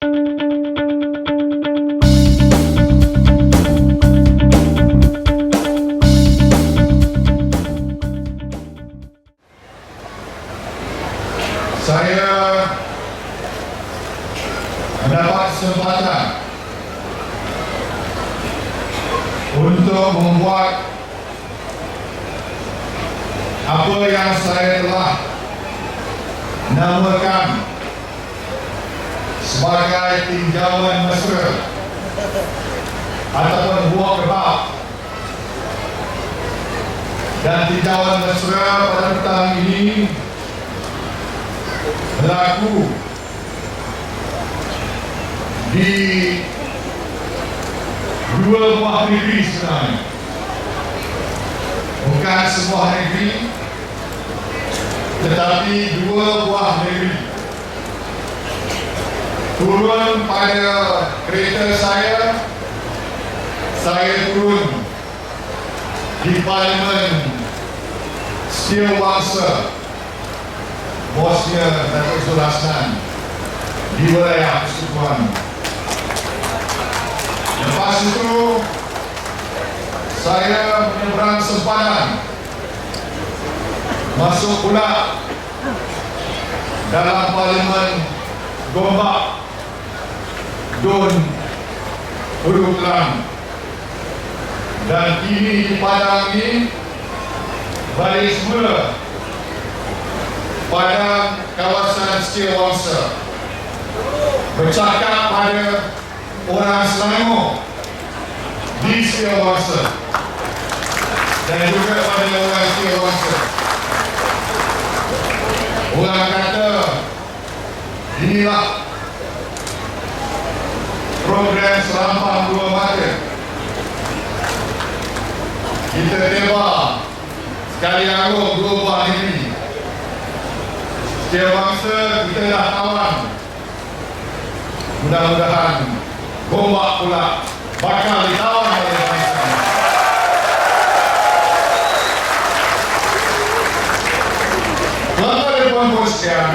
Saya mendapat kesempatan untuk membuat apa yang saya telah namakan sebagai tinjauan mesra ataupun walkabout. Dan tinjauan mesra pada petang ini berlaku di dua buah negeri sebenarnya. Bukan sebuah negeri, tetapi dua buah negeri. Turun pada kereta saya turun di Parlimen Setiawangsa Bosnia Datuk Zul Hassan di wilayah Persekutuan. Lepas itu saya menyeberang sempadan masuk pula dalam Parlimen Gombak Dun Hulu Kelang, dan kini di Padang ini balik semula pada kawasan Setiawangsa, bercakap pada orang Selangor di Setiawangsa dan juga pada orang Setiawangsa. Orang kata inilah program serampang dua mata. Kita teba sekali agung dua buah negeri. Setiawangsa kita dah kawan. Mudah-mudahan Gombak pula bakal ditawan oleh bangsa. Tuan-tuan dan puan-puan sekalian,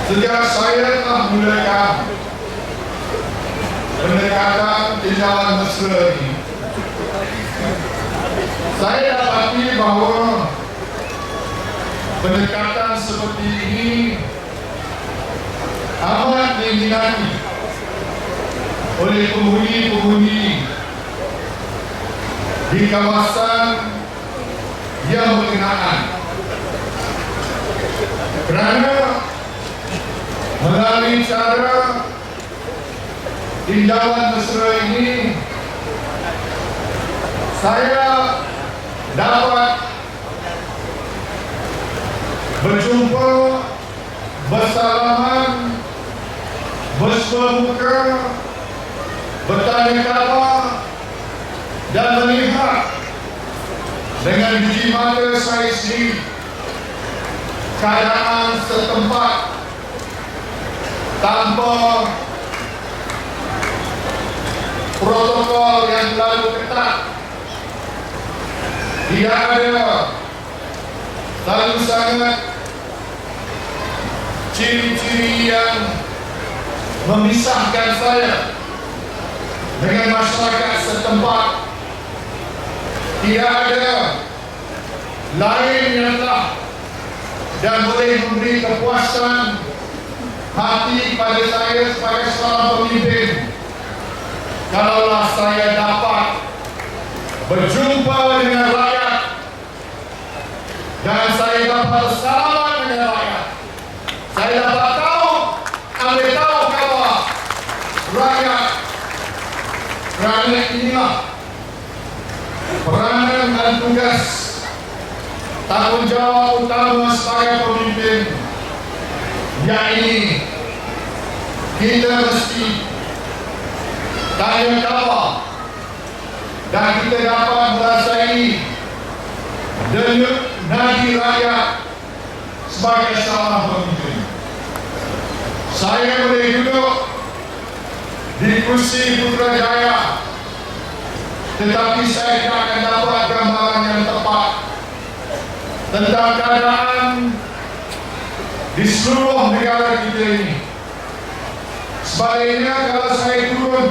sejak saya telah mulakan pendekatan tinjauan mesra ini, saya dapati bahawa pendekatan seperti ini amat diminati oleh penghuni-penghuni di kawasan yang berkenaan, kerana melalui cara tinjauan mesra ini saya dapat berjumpa, bersalaman, bersemuka, bertanya khabar, dan melihat dengan biji mata saya sendiri keadaan setempat tanpa protokol yang terlalu ketat. Tidak ada terlalu sangat ciri-ciri yang memisahkan saya dengan masyarakat setempat. Tidak ada lain yang telah dan boleh memberi kepuasan hati pada saya sebagai seorang pemimpin kalaulah saya dapat berjumpa dengan rakyat dan saya dapat bersalaman dengan rakyat. Saya dapat tahu, ambil tahu kabar rakyat. Kerana inilah peranan dan tugas tanggungjawab utama sebagai pemimpin, yakni kita mesti tanya khabar dan kita dapat merasai denyut nadi rakyat sebagai seorang pemimpin. Saya boleh duduk di kursi Putrajaya, tetapi saya tidak akan dapat gambaran yang tepat tentang keadaan di seluruh negara kita ini. Sebaliknya, kalau saya turun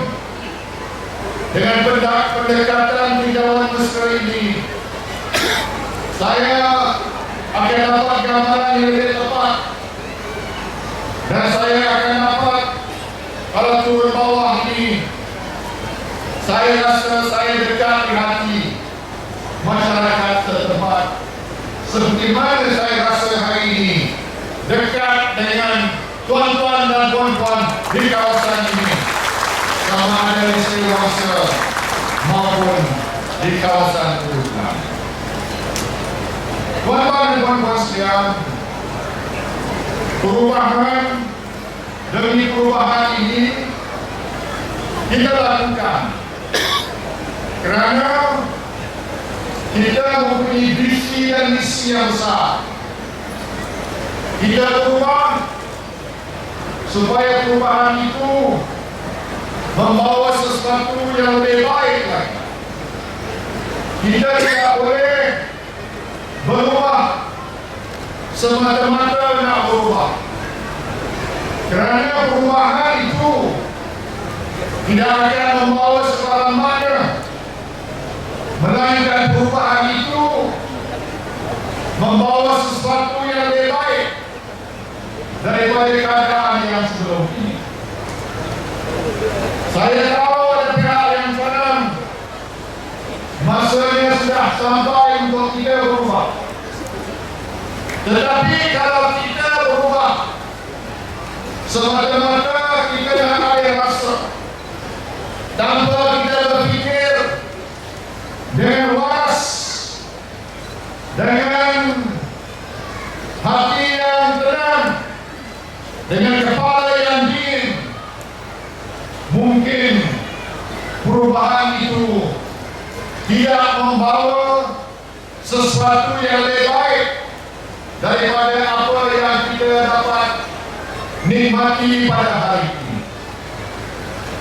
dengan pendekatan tinjauan mesra ini, saya akan dapat gambaran yang lebih tepat, dan saya akan dapat kalau turun bawah ini, saya rasa saya dekat di hati masyarakat setempat, seperti mana saya rasa hari ini dekat dengan tuan-tuan dan puan-puan di kawasan ini, sama ada di Sriwangsa maupun di kawasan Uruplan. Tuan-tuan dan puan-puan sekalian, perubahan demi perubahan ini kita lakukan kerana kita mempunyai visi dan misi yang besar. Kita berubah supaya perubahan itu membawa sesuatu yang lebih baik lagi. Kita tidak boleh berubah semata-mata nak berubah, kerana perubahan itu tidak akan membawa selama-lamanya, melainkan perubahan itu membawa sesuatu yang lebih baik daripada keadaan yang sebelum ini. Saya tahu ada pihak yang senang masanya sudah sampai untuk kita berubah. Tetapi kalau kita berubah semata-mata kita dengan air rasa, tanpa kita berfikir dengan waras, dengan hati yang tenang, dengan kepala yang dingin, mungkin perubahan itu tidak membawa sesuatu yang lebih baik daripada apa yang kita dapat nikmati pada hari ini.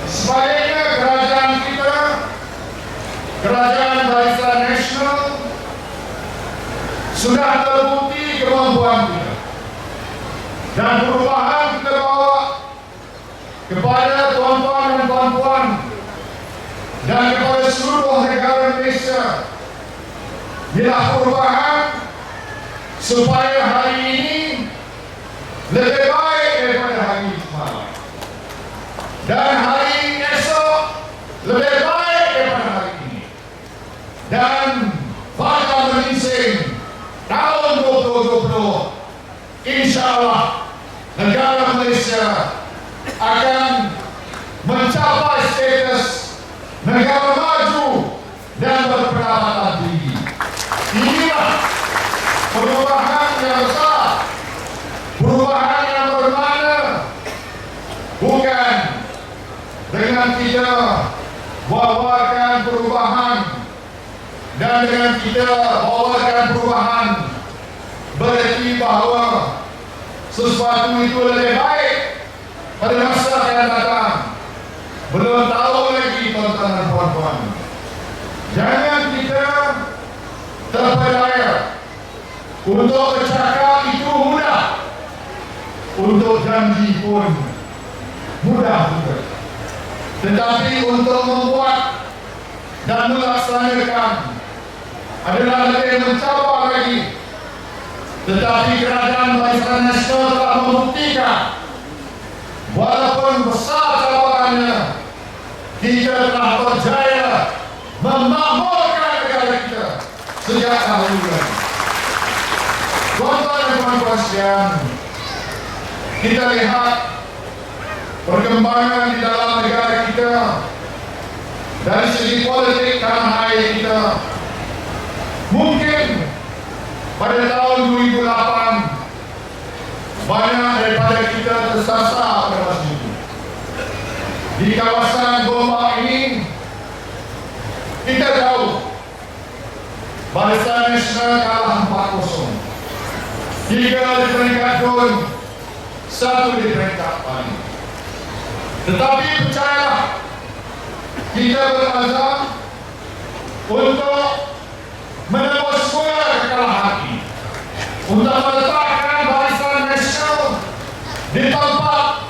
Sebaliknya, kerajaan kita, Kerajaan Barisan Nasional, sudah terbukti kemampuan kita, dan perubahan kita bawa kepada tuan-tuan dan puan-puan dan kepada seluruh negara Malaysia ialah perubahan supaya hari ini lebih baik daripada hari semalam, dan hari esok lebih baik daripada hari ini, dan pada meninsing tahun 2020 insya-Allah negara Malaysia akan mencapai status negara maju dan berpendapatan tinggi. Inilah perubahan yang besar, perubahan yang bermakna, bukan dengan kita bawakan perubahan dan dengan kita bawakan perubahan berarti bahawa sesuatu itu lebih baik pada masa yang datang. Belum tahu lagi tuan-tuan dan puan-puan. Jangan kita terpedaya. Untuk bercakap itu mudah, untuk janji pun mudah juga. Tetapi untuk membuat dan melaksanakan adalah lebih mencabar lagi. Tetapi Kerajaan Barisan Nasional telah membuktikan walaupun besar cabarannya, kita telah berjaya memakmurkan negara kita sejak dahulu. Tuan-tuan dan puan-puan sekalian, kita lihat perkembangan di dalam negara kita dari segi politik tanah air kita. Mungkin pada tahun 2008 banyak daripada kita tersasar pada masa itu. Di kawasan Gombak ini kita tahu Barisan Nasional kalah 4-0. 3 di peringkat DUN, 1 di peringkat PAN. Tetapi percayalah, kita berazam untuk menebus semua kekalahan ini, untuk meletakkan Barisan Nasional di tempat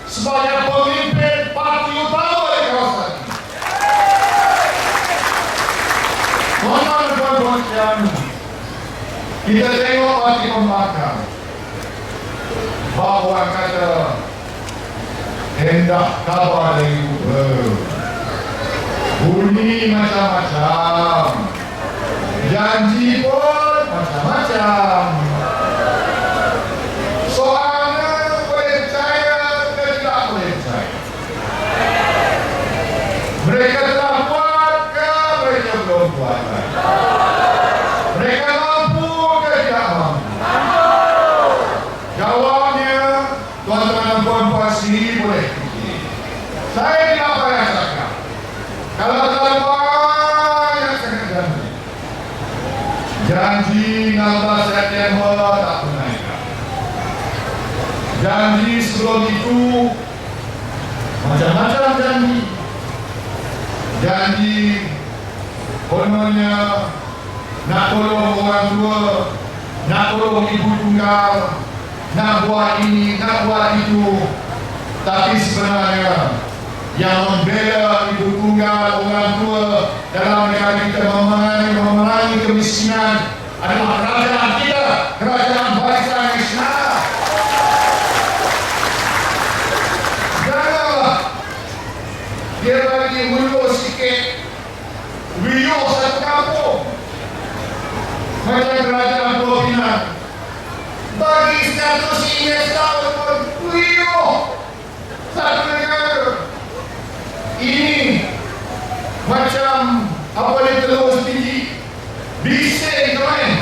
sebagai pemimpin yang kita tengok parti pembangkang bahawa kata hendak kabar dari Google bunyi macam-macam, janji pun macam-macam. Soalnya boleh percaya ke tidak boleh percaya. Mereka telah buat ke mereka belum buat. Mereka mampu ke tidak mampu. Jawabnya tuan-tuan dan puan-puan sendiri boleh fikir. Saya tidak payah cakap. Kalau banyak sangat janji 16 September tak pernah ingat. Janji sebelum itu macam-macam janji. Janji kononnya nak tolong orang tua, nak tolong ibu tunggal, nak buat ini, nak buat itu. Tapi sebenarnya yang membela ibu tunggal, orang tua dalam negara kita memerangi kemiskinan adalah kerajaan kita, kerajaan Barisan Nasional. Janganlah dia bagi mulut sikit, riuh satu kampung macam kerajaan Pulau Pinang. Bagi status ini setahun pun riuh satu negara. Ini macam apa yang telur setinggi bising kemain,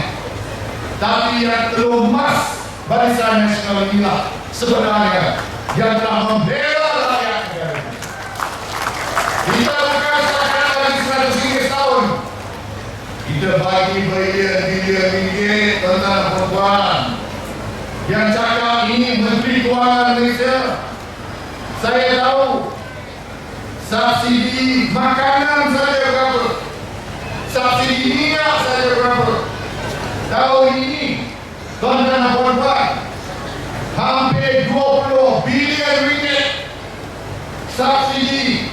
tapi yang telur emas Barisan Nasional inilah sebenarnya yang telah membela rakyat negara. Kita bukan setakat bagi 100 tahun, kita bagi bilion-bilion tentang perempuan yang cakap ini Menteri Kewangan Malaysia. Saya tahu subsidi makanan saja berapa, subsidi minyak saja berapa. Tahun ini, tuan-tuan dan puan-puan, hampir 20 bilion ringgit subsidi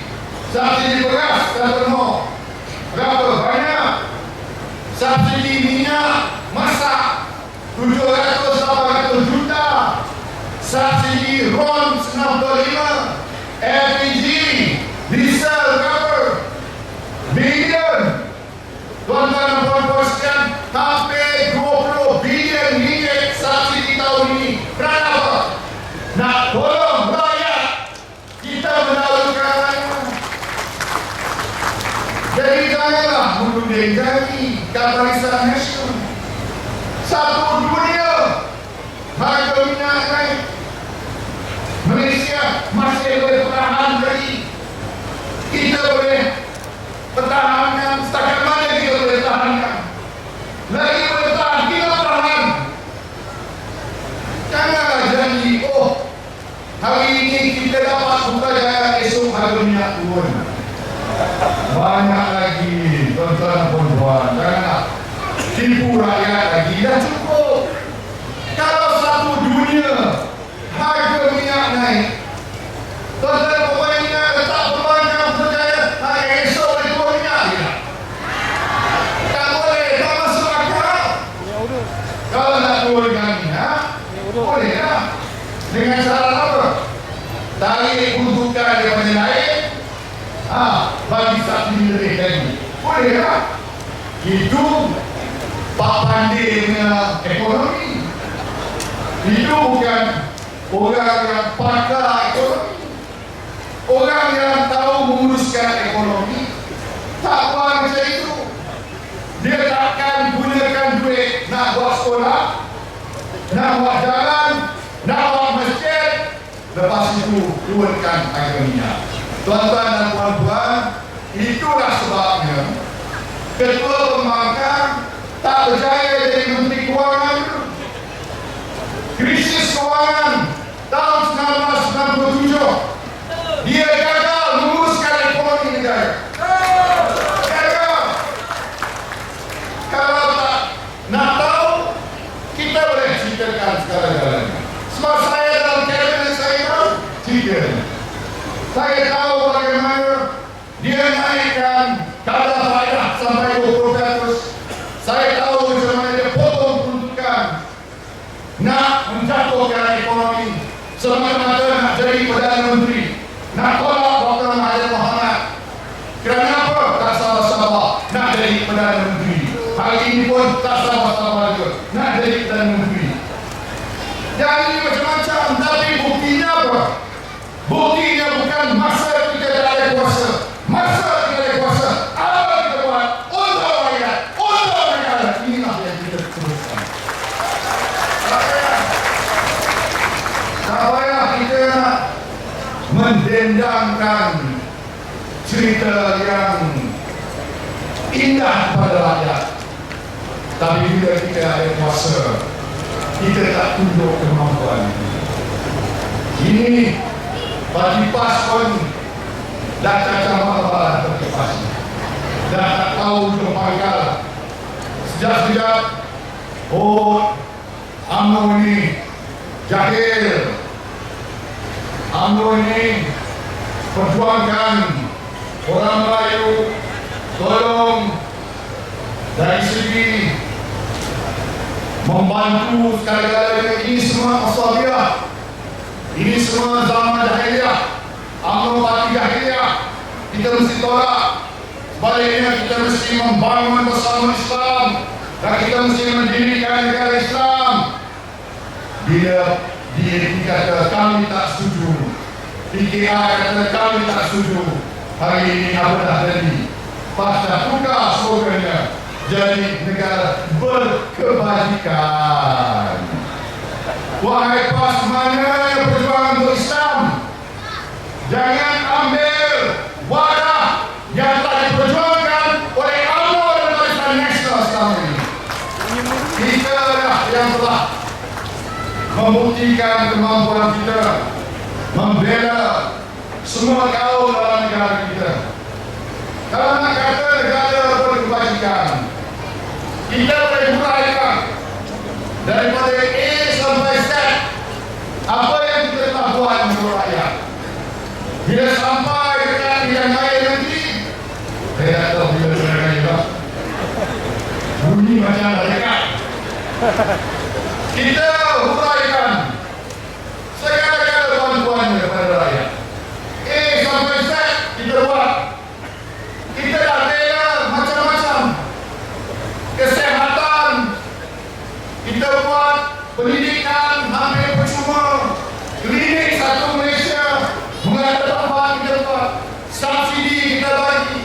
beras dan penuh. Berapa banyak? Subsidi minyak masak 700-800 juta. Subsidi RON 95, LPG diesel berapa? Bilion. Tuan-tuan dan puan-puan sekalian, hampir 20 bilion ringgit subsidi tahun ini. Kenapa? Nak tolong rakyat. Kita menawarkan rakyat. Jadi janganlah menundai janji Barisan Nasional. Satu dunia harga minyak naik. Malaysia masih boleh bertahan lagi. Kita boleh pertahankan setakat mana kita boleh tahankan. Lagi boleh tahan, kita tahan. Janganlah janji, oh hari ini kita dapat buka jaya, esok harga minyak turun. Banyak lagi tuan-tuan dan puan-puan. Janganlah tipu rakyat lagi. Dah cukup. Kalau satu dunia harga minyak naik, tuan-tuan dan puan minyak letak pembangkang percaya hari esok boleh turun minyak tidak? Tak boleh, tak masuk akal. Kalau nak turunkan minyak, boleh tak? Dengan cara apa? Tarik peruntukan daripada lain, bagi subsidi lebih lagi. Boleh tak? Itu Pak Pandai punya ekonomi. Itu bukan orang yang pakar ekonomi. Orang yang tahu menguruskan ekonomi tak buat macam itu. Dia takkan gunakan duit nak buat sekolah, nak buat jalan, nak buat masjid, lepas itu turunkan harga minyak. Tuan-tuan dan puan-puan, itulah sebabnya Ketua Pembangkang tak berjaya jadi Menteri Kewangan. Krisis kewangan tahun 1997, dia gagal menguruskan ekonomi negara. Gagal. Kalau tak nak tahu, kita boleh ceritakan segala-galanya. Sebab saya dalam kabinet saya tahu ceritanya. Saya tahu bagaimana dia naikkan kadar faedah sampai 20%. Saya kata nak jadi Perdana Menteri, nak tolak Dr. Mahathir Mohamad. Kerana apa? Tak sabar-sabar nak jadi Perdana Menteri. Hari ini pun tak sabar-sabar juga nak jadi Perdana Menteri. Yang ini macam-macam, tapi buktinya apa? Buktinya bukan masa kita tak ada kuasa. Masa kita ada kuasa, apa kita buat? Untuk rakyat, untuk negara. Inilah yang kita teruskan. Tak payah kita nak mendendangkan cerita yang indah pada rakyat. Tapi bila kita ada kuasa, kita tak tunduk kemampuan. Ini parti PAS pun dah cacah marah parti PAS. Dah tak tahu ujung pangkal. Sejak-sejak UMNO ini jahil. UMNO ini perjuangkan orang Melayu, tolong dari segi membantu segala-galanya. Ini semua asabiah. Ini semua zaman jahiliah. UMNO parti jahiliah. Kita mesti tolak. Sebaliknya kita mesti membangun bersama Islam dan kita mesti mendirikan negara Islam. Bila dia kata kami tak setuju, PKR kata kami tak setuju, hari ini apa dah jadi? Pasca tukar slogannya jadi negara berkebajikan. Wahai PAS, mana yang berjuang untuk Islam? Jangan ambil wadah yang telah diperjuangkan oleh UMNO dan Barisan Nasional selama ini. Kita lah yang telah membuktikan kemampuan kita membela semua kaum dalam negara kita. Kalau nak kata negara berkebajikan, kita boleh huraikan daripada A sampai Z apa yang kita telah buat untuk rakyat. Bila sampai dekat yang lain nanti, saya tak tahu bila mereka juga bunyi macam mereka. Kita huraikan segala-gala bantuannya kepada rakyat. A sampai Z kita buat. Kita dah bela macam-macam. Kesihatan kita buat, pendidikan hampir percuma. Klinik satu Malaysia mengada tambahan kita buat, subsidi kita bagi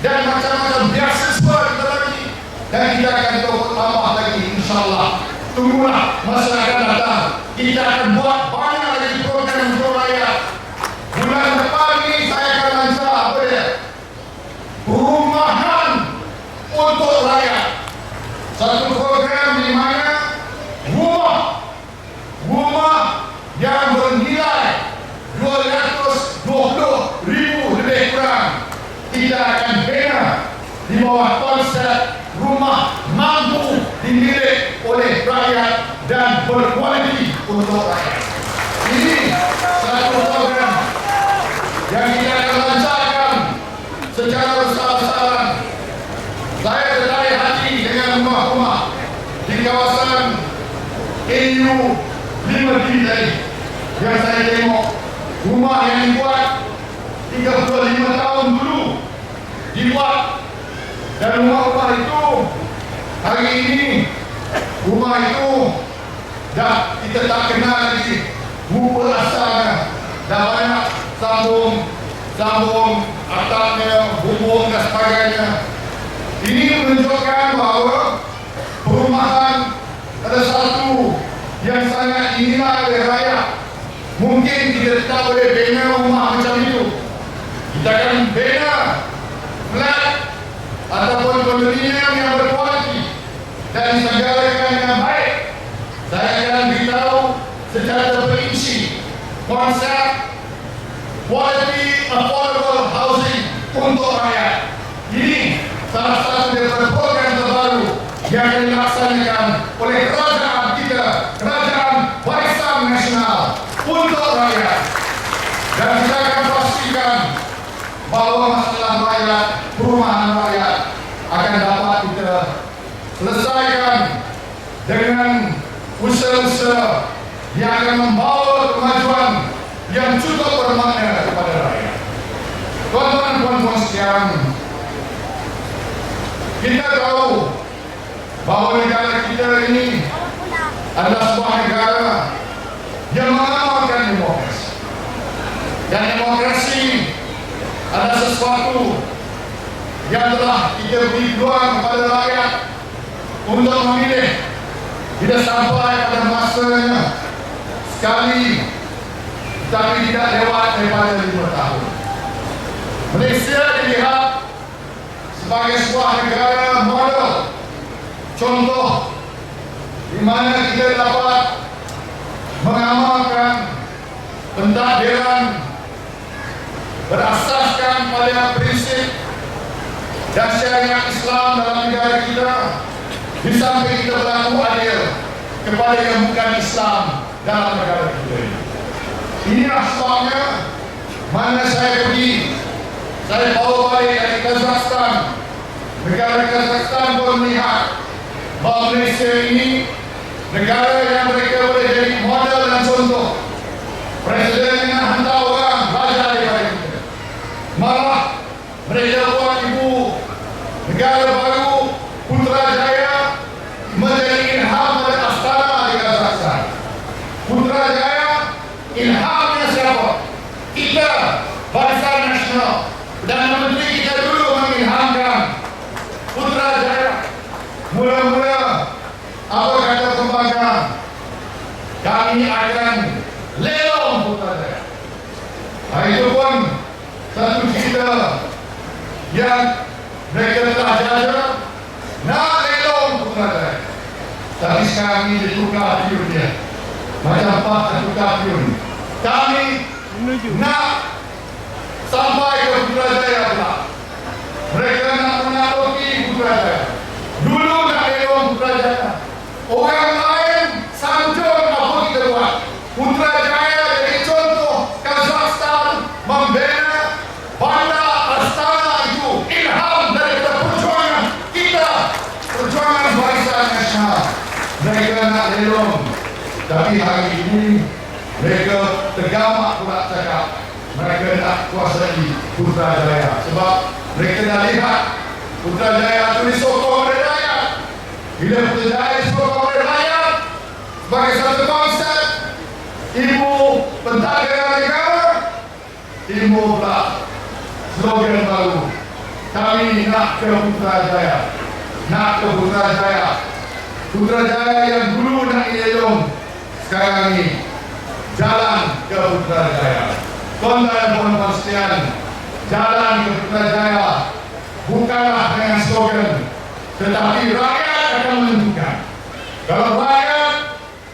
dan macam-macam beasiswa kita bagi, dan kita akan tambah lagi insyaAllah. Tunggulah masa akan datang, kita akan buat banyak lagi program untuk rakyat. Bulan depan ini saya akan lancar apa dia? Perumahan untuk rakyat. Satu program di mana rumah yang bernilai 220,000 lebih kurang kita akan bina di bawah konsep rumah mampu dimiliki oleh rakyat dan berkualiti untuk rakyat. Ini satu program yang kita akan lancarkan secara besar-besaran. Saya tertarik hati dengan rumah-rumah di kawasan AU 5D tadi yang saya tengok. Rumah yang dibuat 35 tahun dulu dibuat, dan rumah-rumah itu hari ini rumah itu dah kita tak kenal lagi rupa asalnya. Dah banyak sambung atapnya, bumbung dan sebagainya. Ini menunjukkan bahawa perumahan adalah satu yang sangat dinilai oleh rakyat. Mungkin kita tak boleh bina rumah macam itu. Kita akan bina flat ataupun kondominium yang berkualiti dan disegarakan dengan baik. Saya akan beritahu secara terperinci konsep quality affordable housing untuk rakyat. Ini salah satu daripada program terbaru yang akan dilaksanakan oleh kerajaan kita, Kerajaan Barisan Nasional untuk rakyat. Dan kita akan pastikan bahawa masalah rakyat, perumahan rakyat akan dapat kita selesaikan dengan usaha-usaha yang akan membawa kemajuan Dan demokrasi adalah sesuatu yang telah kita beri peluang kepada rakyat untuk memilih. Tidak sampai pada masanya sekali, tapi tidak lewat daripada 5 tahun. Malaysia dilihat sebagai sebuah negara model, contoh di mana kita dapat mengamalkan pentadbiran berasaskan pada prinsip dan syariat Islam dalam negara kita, di samping kita berlaku adil kepada yang bukan Islam dalam negara kita ini. Inilah sebabnya mana saya pergi, saya bawa balik dari Kazakhstan. Negara Kazakhstan pun melihat bahawa Malaysia ini negara yang mereka boleh jadi model dan contoh. Presiden dengan hantar orang belajar daripada kita. Malah mereka buat ibu negara baru Putrajaya menjadi ilham pada Astana di Kazakhstan. Putrajaya ilhamnya siapa? Kita, Barisan Nasional, dan menteri kita dulu mengilhamkan Putrajaya. Mula-mula apa kata pembangkang? Kami akan lelong Putrajaya. Itu pun satu cerita yang mereka telah jajah, nak lelong Putrajaya. Tapi sekarang ini ditukar pion dia, macam Pak tukar pion. Kami nak sampai ke Putrajaya pula. Mereka nak menaklukkan Putrajaya. Dulu nak lelong Putrajaya, orang lain sanjung apa kita buat. Putrajaya jadi contoh Kazakhstan membina bandar Astana itu ilham daripada perjuangan kita, perjuangan Barisan Nasional. Mereka nak lelong, tapi hari ini mereka tergamak pula cakap mereka nak kuasai Putrajaya, sebab mereka dah lihat Putrajaya itu disokong oleh rakyat. Bila Putrajaya disokong oleh rakyat sebagai satu konsep ibu pentadbiran negara, timbul pula slogan baru, kami nak ke Putrajaya, nak ke Putrajaya. Putrajaya yang dulu nak dilelong, sekarang ini jalan ke Putrajaya. Tuan dan puan-puan sekalian, jalan ke Putrajaya bukanlah dengan slogan, tetapi rakyat akan menentukan. Kalau rakyat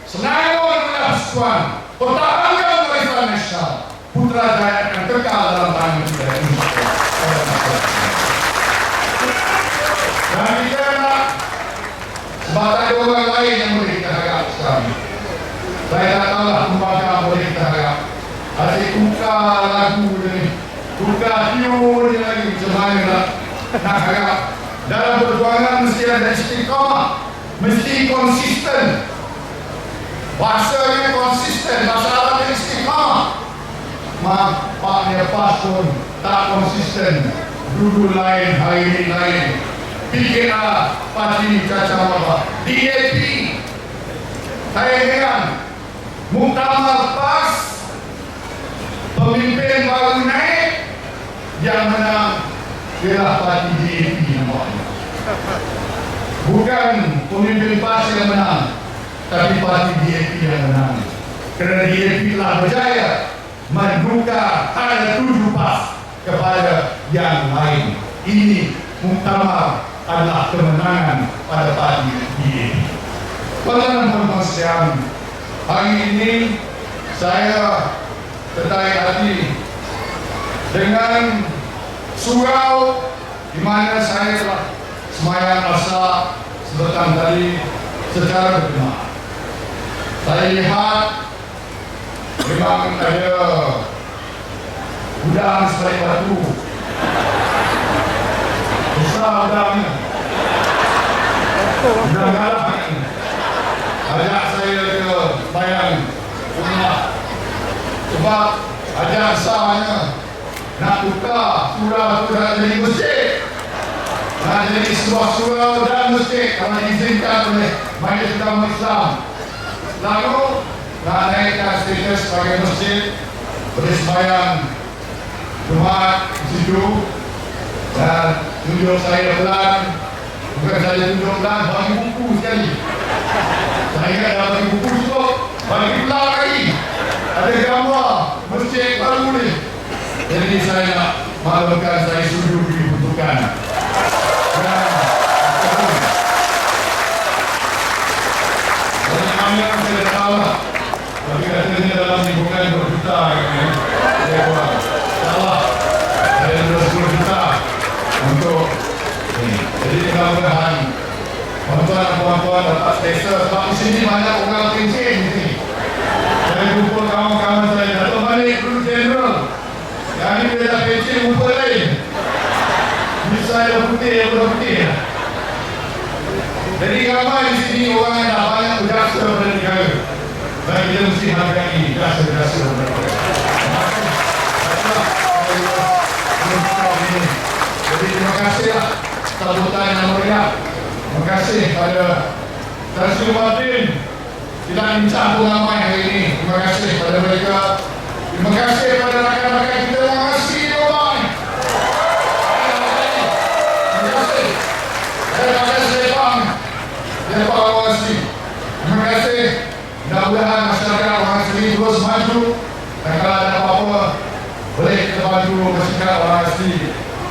Senangun adalah persekutuan, pertahankan Barisan Nasional, Putrajaya akan kekal dalam tangan kita. Dan kita nak, sebab ada orang lain yang boleh kita harap sekarang. Saya tak tahulah pembangkang boleh kita harap. Asyik tukar lagu ni, tukar tune ni lagi, macam mana nak harap. Dalam perjuangan mesti ada istiqamah, mesti konsisten. Bahasanya konsisten, bahasa Arabnya istiqamah. Maknya pas pun tak konsisten. Dulu lain, hari ini lain. PKA, Parti Kacang Mabah, DAP. Saya ingat muktamar PAS, pemimpin baru naik, yang menang ialah Parti DAP namanya. Bukan pemimpin PAS yang menang, tapi Parti DAP yang menang. Kerana DAP telah berjaya menduga ada 7 PAS kepada yang lain. Ini muktamar adalah kemenangan pada Parti DAP. Tuan-tuan sekalian, hari ini saya tertarik hati dengan surau di mana saya telah semayang asar sebentar tadi secara berjemaah. Saya lihat memang ada udang sebaik batu, besar udangnya, udang galak. Ajak saya ke bayang rumah, sebab ajak sahnya nak tukar surau itu nak jadi masjid, nak jadi sebuah surau dan masjid kalau diizinkan oleh Majlis Ulama Islam. Lalu nak naikkan status sebagai masjid, boleh sembahyang Jumat di situ dan tunjuk saya pelan, bukan saja tunjuk pelan, bagi buku sekali. Saya ingat dah bagi buku cukup, bagi pelan lagi. Ada gambar masjid baru ni. Jadi saya nak maklumkan saya setuju dibutuhkan. Banyak saya dah tahu lah. Tapi katanya dalam lingkungan 2 juta saya buat. InsyaAllah saya ada 10 juta untuk ini. Jadi mudah-mudahan tuan-tuan dan puan-puan dapat selesa. Sebab di sini banyak orang pencen di sini. Saya jumpa kawan-kawan saya Dato' Malik dulu General. Yang ini dia dah pencen rupa lain. Bisa ada putih. Jadi ramai di sini orang yang dah banyak berjasa pada negara. Dan kita mesti hargai jasa-jasa mereka. Jadi terima kasihlah sambutan yang meriah. Terima kasih pada Tan Sri Martin tidak bincang pun ramai hari ini. Terima kasih pada mereka. Terima kasih pada rakan-rakan kita yang masih di rumah ni. Terima kasih. Terima kasih Bang. Terima kasih. Terima kasih. Mudah-mudahan masyarakat orang asli terus maju. Dan kalau ada apa-apa boleh kita bantu masyarakat orang asli.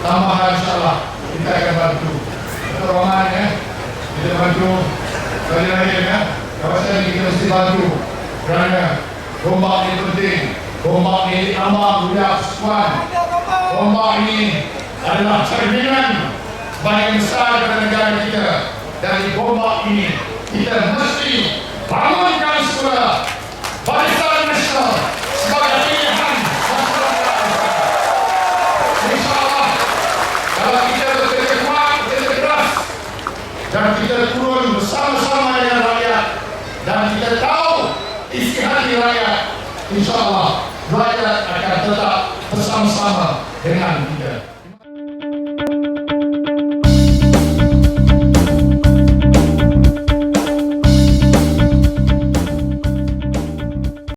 Tambahan insyaAllah kita akan bantu. Betul Rahman ya. Kita bantu sekali lagi ya. Kawasan ini kita mesti bantu. Kerana rombak ini penting. Rombak ini amal budak Puan. Rombak ini adalah cerminan sebagian besar daripada negara kita. Dan di rombak ini kita mesti bangunkan sekolah Barisan Nasional sebagai pilihan masyarakat. InsyaAllah kalau kita bekerja kuat, bekerja keras dan kita turun bersama-sama dengan rakyat dan kita tahu isi hati rakyat, InsyaAllah rakyat akan tetap bersama-sama dengan